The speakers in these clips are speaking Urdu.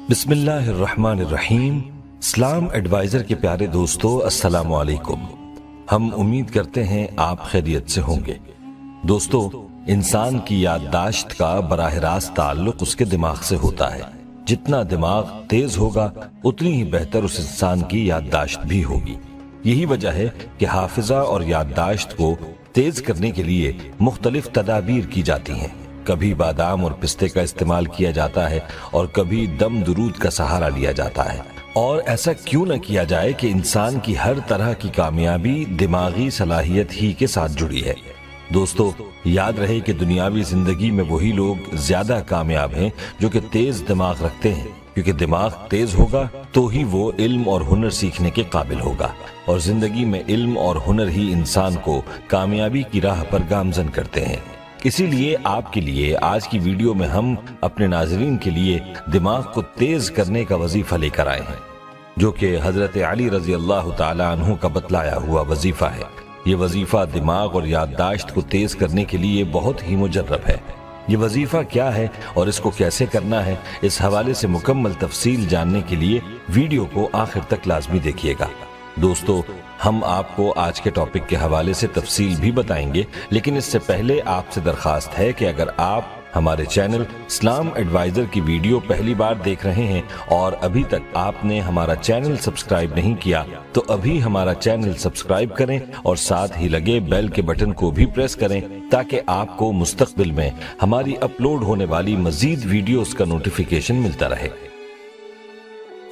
بسم اللہ الرحمن الرحیم۔ اسلام ایڈوائزر کے پیارے دوستو، السلام علیکم۔ ہم امید کرتے ہیں آپ خیریت سے ہوں گے۔ دوستو، انسان کی یادداشت کا براہ راست تعلق اس کے دماغ سے ہوتا ہے۔ جتنا دماغ تیز ہوگا اتنی ہی بہتر اس انسان کی یادداشت بھی ہوگی۔ یہی وجہ ہے کہ حافظہ اور یادداشت کو تیز کرنے کے لیے مختلف تدابیر کی جاتی ہیں۔ کبھی بادام اور پستے کا استعمال کیا جاتا ہے اور کبھی دم درود کا سہارا لیا جاتا ہے۔ اور ایسا کیوں نہ کیا جائے کہ انسان کی ہر طرح کی کامیابی دماغی صلاحیت ہی کے ساتھ جڑی ہے۔ دوستو، یاد رہے کہ دنیاوی زندگی میں وہی لوگ زیادہ کامیاب ہیں جو کہ تیز دماغ رکھتے ہیں، کیونکہ دماغ تیز ہوگا تو ہی وہ علم اور ہنر سیکھنے کے قابل ہوگا، اور زندگی میں علم اور ہنر ہی انسان کو کامیابی کی راہ پر گامزن کرتے ہیں۔ اسی لیے آپ کے لیے آج کی ویڈیو میں ہم اپنے ناظرین کے لیے دماغ کو تیز کرنے کا وظیفہ لے کر آئے ہیں، جو کہ حضرت علی رضی اللہ تعالی عنہ کا بتلایا ہوا وظیفہ ہے۔ یہ وظیفہ دماغ اور یادداشت کو تیز کرنے کے لیے بہت ہی مجرب ہے۔ یہ وظیفہ کیا ہے اور اس کو کیسے کرنا ہے، اس حوالے سے مکمل تفصیل جاننے کے لیے ویڈیو کو آخر تک لازمی دیکھیے گا۔ دوستو، ہم آپ کو آج کے ٹاپک کے حوالے سے تفصیل بھی بتائیں گے، لیکن اس سے پہلے آپ سے درخواست ہے کہ اگر آپ ہمارے چینل اسلام ایڈوائزر کی ویڈیو پہلی بار دیکھ رہے ہیں اور ابھی تک آپ نے ہمارا چینل سبسکرائب نہیں کیا تو ابھی ہمارا چینل سبسکرائب کریں اور ساتھ ہی لگے بیل کے بٹن کو بھی پریس کریں تاکہ آپ کو مستقبل میں ہماری اپلوڈ ہونے والی مزید ویڈیوز کا نوٹیفیکیشن ملتا رہے۔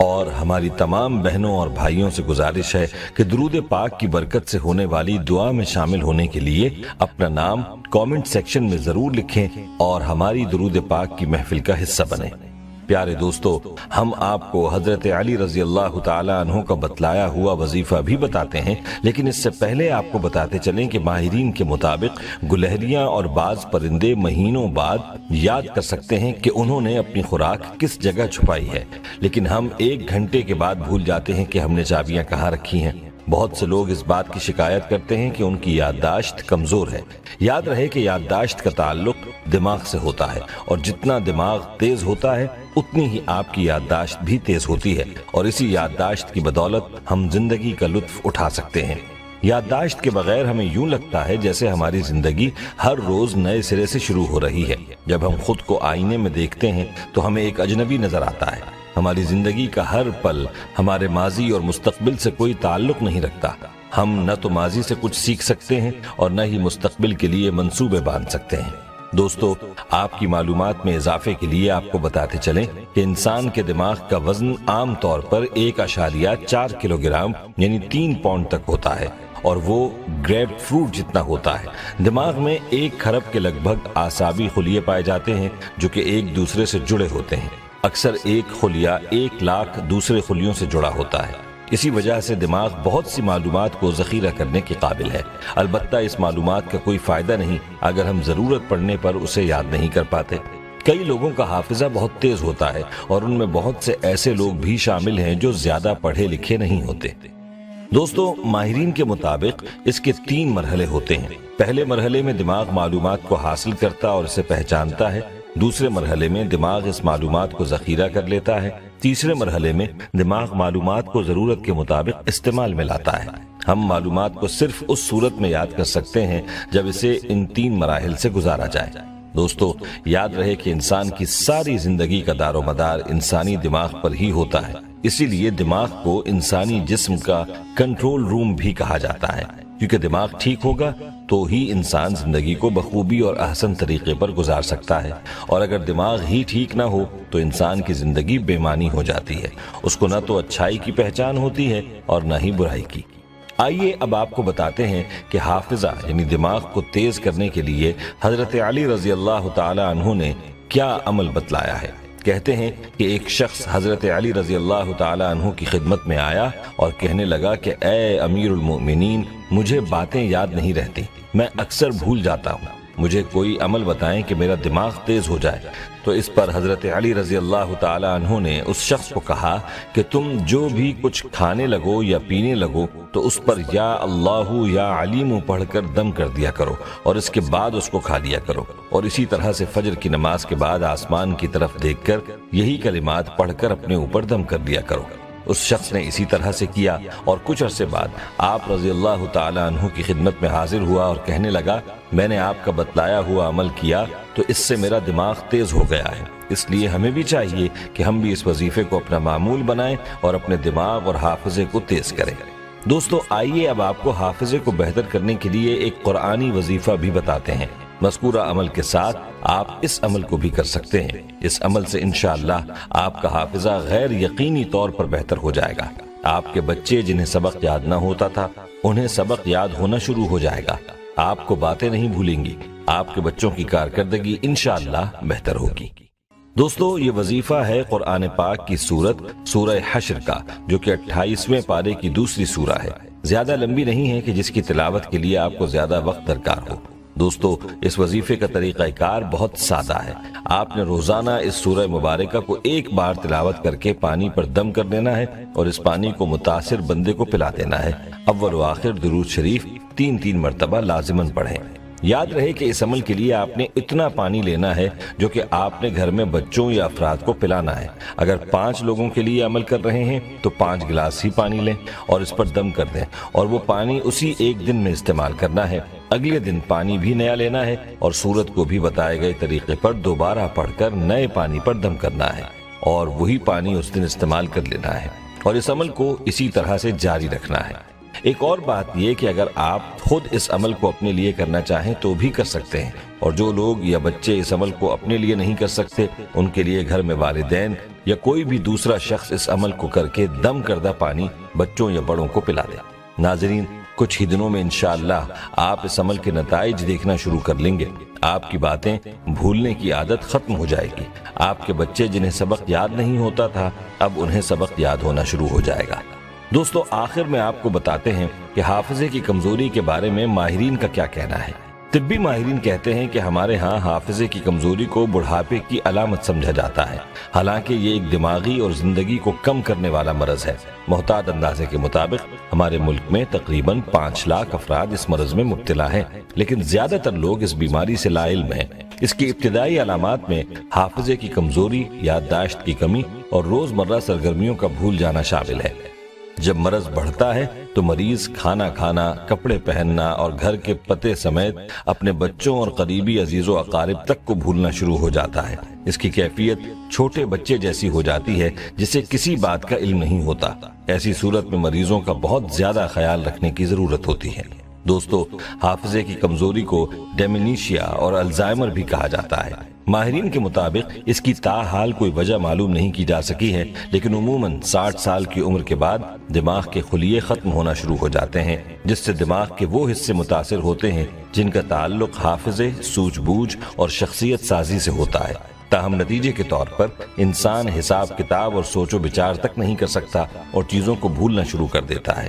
اور ہماری تمام بہنوں اور بھائیوں سے گزارش ہے کہ درود پاک کی برکت سے ہونے والی دعا میں شامل ہونے کے لیے اپنا نام کامنٹ سیکشن میں ضرور لکھیں اور ہماری درود پاک کی محفل کا حصہ بنیں۔ پیارے دوستو، ہم آپ کو حضرت علی رضی اللہ تعالی عنہ کا بتلایا ہوا وظیفہ بھی بتاتے ہیں، لیکن اس سے پہلے آپ کو بتاتے چلیں کہ ماہرین کے مطابق گلہریاں اور بعض پرندے مہینوں بعد یاد کر سکتے ہیں کہ انہوں نے اپنی خوراک کس جگہ چھپائی ہے، لیکن ہم 1 گھنٹے کے بعد بھول جاتے ہیں کہ ہم نے چابیاں کہاں رکھی ہیں۔ بہت سے لوگ اس بات کی شکایت کرتے ہیں کہ ان کی یادداشت کمزور ہے۔ یاد رہے کہ یادداشت کا تعلق دماغ سے ہوتا ہے، اور جتنا دماغ تیز ہوتا ہے اتنی ہی آپ کی یادداشت بھی تیز ہوتی ہے، اور اسی یادداشت کی بدولت ہم زندگی کا لطف اٹھا سکتے ہیں۔ یادداشت کے بغیر ہمیں یوں لگتا ہے جیسے ہماری زندگی ہر روز نئے سرے سے شروع ہو رہی ہے۔ جب ہم خود کو آئینے میں دیکھتے ہیں تو ہمیں ایک اجنبی نظر آتا ہے۔ ہماری زندگی کا ہر پل ہمارے ماضی اور مستقبل سے کوئی تعلق نہیں رکھتا۔ ہم نہ تو ماضی سے کچھ سیکھ سکتے ہیں اور نہ ہی مستقبل کے لیے منصوبے باندھ سکتے ہیں۔ دوستو، آپ کی معلومات میں اضافے کے لیے آپ کو بتاتے چلیں کہ انسان کے دماغ کا وزن عام طور پر 1.4 کلو گرام یعنی 3 پاؤنڈ تک ہوتا ہے، اور وہ گریپ فروٹ جتنا ہوتا ہے۔ دماغ میں 1 کھرب کے لگ بھگ اعصابی خلیے پائے جاتے ہیں جو کہ ایک دوسرے سے جڑے ہوتے ہیں۔ اکثر ایک خلیہ 1 لاکھ دوسرے خلیوں سے جڑا ہوتا ہے۔ اسی وجہ سے دماغ بہت سی معلومات کو ذخیرہ کرنے کے قابل ہے، البتہ اس معلومات کا کوئی فائدہ نہیں اگر ہم ضرورت پڑنے پر اسے یاد نہیں کر پاتے۔ کئی لوگوں کا حافظہ بہت تیز ہوتا ہے، اور ان میں بہت سے ایسے لوگ بھی شامل ہیں جو زیادہ پڑھے لکھے نہیں ہوتے۔ دوستو، ماہرین کے مطابق اس کے 3 مرحلے ہوتے ہیں۔ پہلے مرحلے میں دماغ معلومات کو حاصل کرتا اور اسے پہچانتا ہے۔ دوسرے مرحلے میں دماغ اس معلومات کو ذخیرہ کر لیتا ہے۔ تیسرے مرحلے میں دماغ معلومات کو ضرورت کے مطابق استعمال میں لاتا ہے۔ ہم معلومات کو صرف اس صورت میں یاد کر سکتے ہیں جب اسے ان 3 مراحل سے گزارا جائے۔ دوستو، یاد رہے کہ انسان کی ساری زندگی کا دار و مدار انسانی دماغ پر ہی ہوتا ہے۔ اسی لیے دماغ کو انسانی جسم کا کنٹرول روم بھی کہا جاتا ہے، کیونکہ دماغ ٹھیک ہوگا تو ہی انسان زندگی کو بخوبی اور احسن طریقے پر گزار سکتا ہے، اور اگر دماغ ہی ٹھیک نہ ہو تو انسان کی زندگی بے معنی ہو جاتی ہے۔ اس کو نہ تو اچھائی کی پہچان ہوتی ہے اور نہ ہی برائی کی۔ آئیے اب آپ کو بتاتے ہیں کہ حافظہ یعنی دماغ کو تیز کرنے کے لیے حضرت علی رضی اللہ تعالی عنہ نے کیا عمل بتلایا ہے۔ کہتے ہیں کہ ایک شخص حضرت علی رضی اللہ تعالی عنہ کی خدمت میں آیا اور کہنے لگا کہ اے امیر المؤمنین، مجھے باتیں یاد نہیں رہتی، میں اکثر بھول جاتا ہوں۔ مجھے کوئی عمل بتائیں کہ میرا دماغ تیز ہو جائے۔ تو اس پر حضرت علی رضی اللہ تعالی عنہ نے اس شخص کو کہا کہ تم جو بھی کچھ کھانے لگو یا پینے لگو تو اس پر یا اللہ یا علیم پڑھ کر دم کر دیا کرو اور اس کے بعد اس کو کھا لیا کرو، اور اسی طرح سے فجر کی نماز کے بعد آسمان کی طرف دیکھ کر یہی کلمات پڑھ کر اپنے اوپر دم کر دیا کرو۔ اس شخص نے اسی طرح سے کیا اور کچھ عرصے بعد آپ رضی اللہ تعالی عنہ کی خدمت میں حاضر ہوا اور کہنے لگا، میں نے آپ کا بتلایا ہوا عمل کیا تو اس سے میرا دماغ تیز ہو گیا ہے، اس لیے ہمیں بھی چاہیے کہ ہم بھی اس وظیفے کو اپنا معمول بنائیں اور اپنے دماغ اور حافظے کو تیز کریں۔ دوستو آئیے اب آپ کو حافظے کو بہتر کرنے کے لیے ایک قرآنی وظیفہ بھی بتاتے ہیں۔ مذکورہ عمل کے ساتھ آپ اس عمل کو بھی کر سکتے ہیں۔ اس عمل سے انشاءاللہ آپ کا حافظہ غیر یقینی طور پر بہتر ہو جائے گا۔ آپ کے بچے جنہیں سبق یاد نہ ہوتا تھا انہیں سبق یاد ہونا شروع ہو جائے گا۔ آپ کو باتیں نہیں بھولیں گی۔ آپ کے بچوں کی کارکردگی انشاءاللہ بہتر ہوگی۔ دوستو یہ وظیفہ ہے قرآن پاک کی سورت سورہ حشر کا، جو کہ 28ویں پارے کی دوسری سورہ ہے۔ زیادہ لمبی نہیں ہے کہ جس کی تلاوت کے لیے آپ کو زیادہ وقت درکار ہو۔ دوستو اس وظیفے کا طریقہ کار بہت سادہ ہے۔ آپ نے روزانہ اس سورہ مبارکہ کو ایک بار تلاوت کر کے پانی پر دم کر دینا ہے اور اس پانی کو متاثر بندے کو پلا دینا ہے۔ اول و آخر درود شریف 3 مرتبہ لازماً پڑھیں۔ یاد رہے کہ اس عمل کے لیے آپ نے اتنا پانی لینا ہے جو کہ آپ نے گھر میں بچوں یا افراد کو پلانا ہے۔ اگر 5 لوگوں کے لیے عمل کر رہے ہیں تو 5 گلاس ہی پانی لیں اور اس پر دم کر دیں، اور وہ پانی اسی ایک دن میں استعمال کرنا ہے۔ اگلے دن پانی بھی نیا لینا ہے اور سورت کو بھی بتائے گئے طریقے پر دوبارہ پڑھ کر نئے پانی پر دم کرنا ہے اور وہی پانی اس دن استعمال کر لینا ہے، اور اس عمل کو اسی طرح سے جاری رکھنا ہے۔ ایک اور بات یہ کہ اگر آپ خود اس عمل کو اپنے لیے کرنا چاہیں تو بھی کر سکتے ہیں، اور جو لوگ یا بچے اس عمل کو اپنے لیے نہیں کر سکتے ان کے لیے گھر میں والدین یا کوئی بھی دوسرا شخص اس عمل کو کر کے دم کردہ پانی بچوں یا بڑوں کو پلا دے۔ ناظرین کچھ ہی دنوں میں انشاءاللہ آپ اس عمل کے نتائج دیکھنا شروع کر لیں گے۔ آپ کی باتیں بھولنے کی عادت ختم ہو جائے گی۔ آپ کے بچے جنہیں سبق یاد نہیں ہوتا تھا اب انہیں سبق یاد ہونا شروع ہو جائے گا۔ دوستو آخر میں آپ کو بتاتے ہیں کہ حافظے کی کمزوری کے بارے میں ماہرین کا کیا کہنا ہے۔ طبی ماہرین کہتے ہیں کہ ہمارے ہاں حافظے کی کمزوری کو بڑھاپے کی علامت سمجھا جاتا ہے، حالانکہ یہ ایک دماغی اور زندگی کو کم کرنے والا مرض ہے۔ محتاط اندازے کے مطابق ہمارے ملک میں تقریباً 5 لاکھ افراد اس مرض میں مبتلا ہیں، لیکن زیادہ تر لوگ اس بیماری سے لا علم ہیں۔ اس کی ابتدائی علامات میں حافظے کی کمزوری، یادداشت کی کمی اور روزمرہ سرگرمیوں کا بھول جانا شامل ہے۔ جب مرض بڑھتا ہے تو مریض کھانا کھانا، کپڑے پہننا اور گھر کے پتے سمیت اپنے بچوں اور قریبی عزیز و اقارب تک کو بھولنا شروع ہو جاتا ہے۔ اس کی کیفیت چھوٹے بچے جیسی ہو جاتی ہے جسے کسی بات کا علم نہیں ہوتا۔ ایسی صورت میں مریضوں کا بہت زیادہ خیال رکھنے کی ضرورت ہوتی ہے۔ دوستو حافظے کی کمزوری کو ڈیمنیشیا اور الزائمر بھی کہا جاتا ہے۔ ماہرین کے مطابق اس کی تاحال کوئی وجہ معلوم نہیں کی جا سکی ہے، لیکن عموماً 60 سال کی عمر کے بعد دماغ کے خلیے ختم ہونا شروع ہو جاتے ہیں، جس سے دماغ کے وہ حصے متاثر ہوتے ہیں جن کا تعلق حافظے، سوجھ بوجھ اور شخصیت سازی سے ہوتا ہے۔ تاہم نتیجے کے طور پر انسان حساب کتاب اور سوچ و بچار تک نہیں کر سکتا اور چیزوں کو بھولنا شروع کر دیتا ہے۔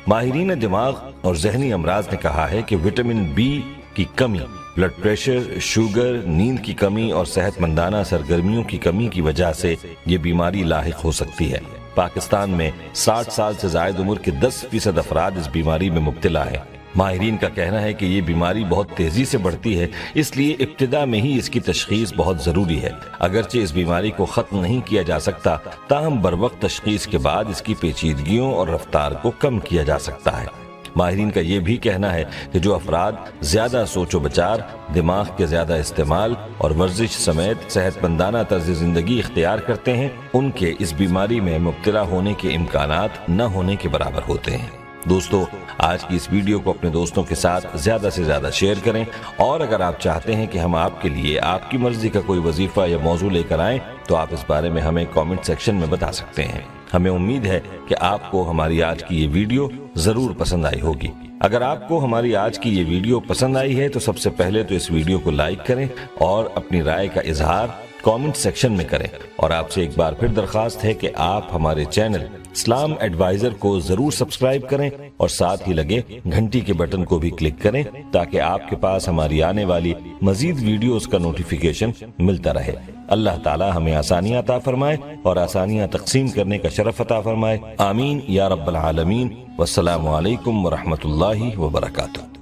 ماہرین دماغ اور ذہنی امراض نے کہا ہے کہ وٹامن بی کی کمی، بلڈ پریشر، شوگر، نیند کی کمی اور صحت مندانہ سرگرمیوں کی کمی کی وجہ سے یہ بیماری لاحق ہو سکتی ہے۔ پاکستان میں 60 سال سے زائد عمر کے 10% افراد اس بیماری میں مبتلا ہیں۔ ماہرین کا کہنا ہے کہ یہ بیماری بہت تیزی سے بڑھتی ہے، اس لیے ابتدا میں ہی اس کی تشخیص بہت ضروری ہے۔ اگرچہ اس بیماری کو ختم نہیں کیا جا سکتا، تاہم بروقت تشخیص کے بعد اس کی پیچیدگیوں اور رفتار کو کم کیا جا سکتا ہے۔ ماہرین کا یہ بھی کہنا ہے کہ جو افراد زیادہ سوچ و بچار، دماغ کے زیادہ استعمال اور ورزش سمیت صحت مندانہ طرز زندگی اختیار کرتے ہیں، ان کے اس بیماری میں مبتلا ہونے کے امکانات نہ ہونے کے برابر ہوتے ہیں۔ دوستو آج کی اس ویڈیو کو اپنے دوستوں کے ساتھ زیادہ سے زیادہ شیئر کریں، اور اگر آپ چاہتے ہیں کہ ہم آپ کے لیے آپ کی مرضی کا کوئی وظیفہ یا موضوع لے کر آئیں تو آپ اس بارے میں ہمیں کامنٹ سیکشن میں بتا سکتے ہیں۔ ہمیں امید ہے کہ آپ کو ہماری آج کی یہ ویڈیو ضرور پسند آئی ہوگی۔ اگر آپ کو ہماری آج کی یہ ویڈیو پسند آئی ہے تو سب سے پہلے تو اس ویڈیو کو لائک کریں اور اپنی رائے کا اظہار کامنٹ سیکشن میں کریں، اور آپ سے ایک بار پھر درخواست ہے کہ آپ ہمارے چینل اسلام ایڈوائزر کو ضرور سبسکرائب کریں اور ساتھ ہی لگے گھنٹی کے بٹن کو بھی کلک کریں تاکہ آپ کے پاس ہماری آنے والی مزید ویڈیوز کا نوٹیفیکیشن ملتا رہے۔ اللہ تعالی ہمیں آسانیاں عطا فرمائے اور آسانیاں تقسیم کرنے کا شرف عطا فرمائے، آمین یا رب العالمین۔ والسلام علیکم ورحمۃ اللہ وبرکاتہ۔